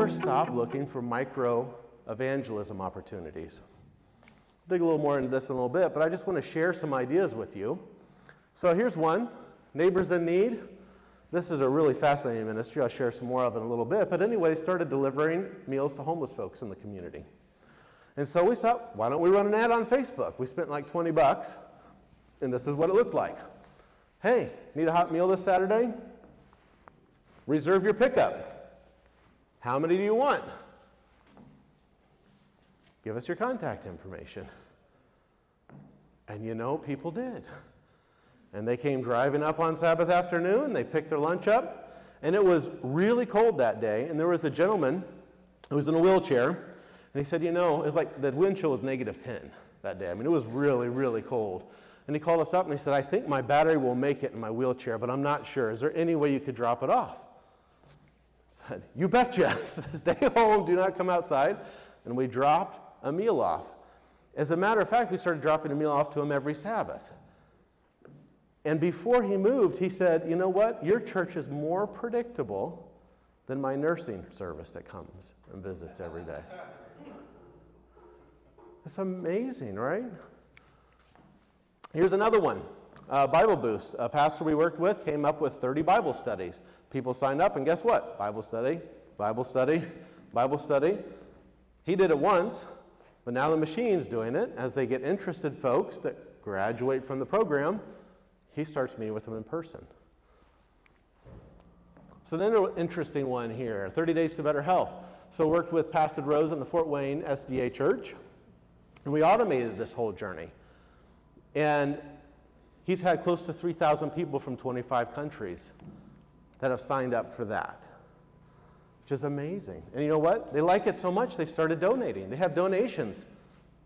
never stop looking for micro-evangelism opportunities. I'll dig a little more into this in a little bit, but I just want to share some ideas with you. So here's one, Neighbors in Need. This is a really fascinating ministry. I'll share some more of it in a little bit. But anyway, they started delivering meals to homeless folks in the community. And so we thought, why don't we run an ad on Facebook? We spent like $20, and this is what it looked like. Hey, need a hot meal this Saturday? Reserve your pickup. How many do you want? Give us your contact information. And you know, people did. And they came driving up on Sabbath afternoon, they picked their lunch up, and it was really cold that day, and there was a gentleman who was in a wheelchair, and he said, you know, it's like the wind chill was -10 that day. I mean, it was really, really cold. And he called us up and he said, I think my battery will make it in my wheelchair, but I'm not sure. Is there any way you could drop it off? I said, you betcha. Stay home, do not come outside. And we dropped a meal off. As a matter of fact, we started dropping a meal off to him every Sabbath. And before he moved, he said, you know what? Your church is more predictable than my nursing service that comes and visits every day. It's amazing, right? Here's another one, Bible Boost. A pastor we worked with came up with 30 Bible studies. People signed up, and guess what? Bible study, Bible study, Bible study. He did it once, but now the machine's doing it. As they get interested folks that graduate from the program, he starts meeting with them in person. So an interesting one here, 30 Days to Better Health. So worked with Pastor Rose in the Fort Wayne SDA Church, and we automated this whole journey. And he's had close to 3,000 people from 25 countries that have signed up for that, which is amazing. And you know what? They like it so much, they started donating. They have donations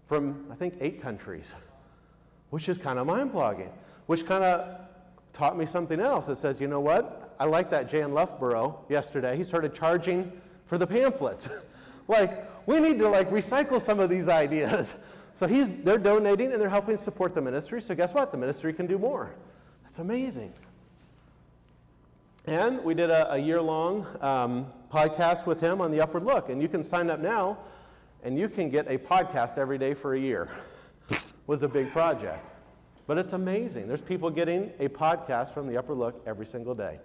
from, I think, 8 countries, which is kind of mind-boggling, which kind of taught me something else. It says, you know what? I like that Jan Loughborough yesterday. He started charging for the pamphlets. We need to recycle some of these ideas. So they're donating and they're helping support the ministry. So guess what? The ministry can do more. That's amazing. And we did a year-long podcast with him on the Upward Look. And you can sign up now and you can get a podcast every day for a year. It was a big project. But it's amazing. There's people getting a podcast from the Upward Look every single day.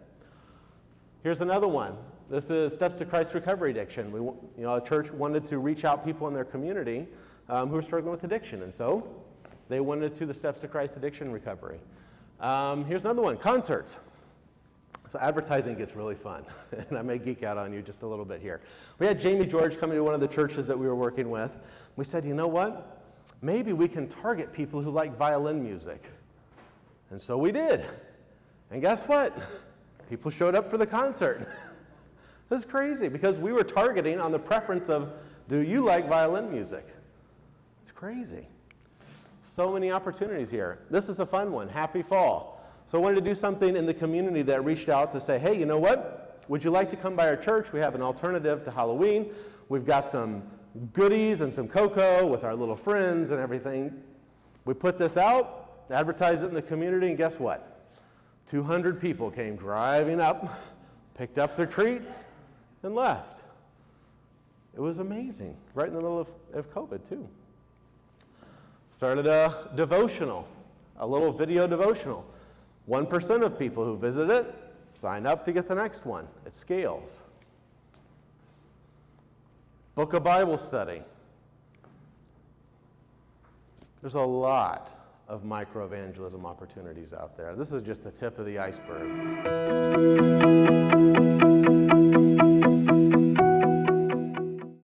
Here's another one. This is Steps to Christ Recovery Addiction. A church wanted to reach out people in their community who are struggling with addiction, and so they went to the Steps to Christ Addiction Recovery. Here's another one, concerts. So advertising gets really fun, and I may geek out on you just a little bit here. We had Jamie George coming to one of the churches that we were working with. We said, you know what? Maybe we can target people who like violin music. And so we did. And guess what? People showed up for the concert. This is crazy because we were targeting on the preference of, do you like violin music? It's crazy. So many opportunities here. This is a fun one, Happy Fall. So I wanted to do something in the community that reached out to say, hey, you know what? Would you like to come by our church? We have an alternative to Halloween. We've got some goodies and some cocoa with our little friends and everything. We put this out, advertised it in the community, and guess what? 200 people came driving up, picked up their treats, and left. It was amazing, right in the middle of COVID, too. Started a devotional, a little video devotional. 1% of people who visit it sign up to get the next one. It scales. Book a Bible study. There's a lot of micro-evangelism opportunities out there. This is just the tip of the iceberg.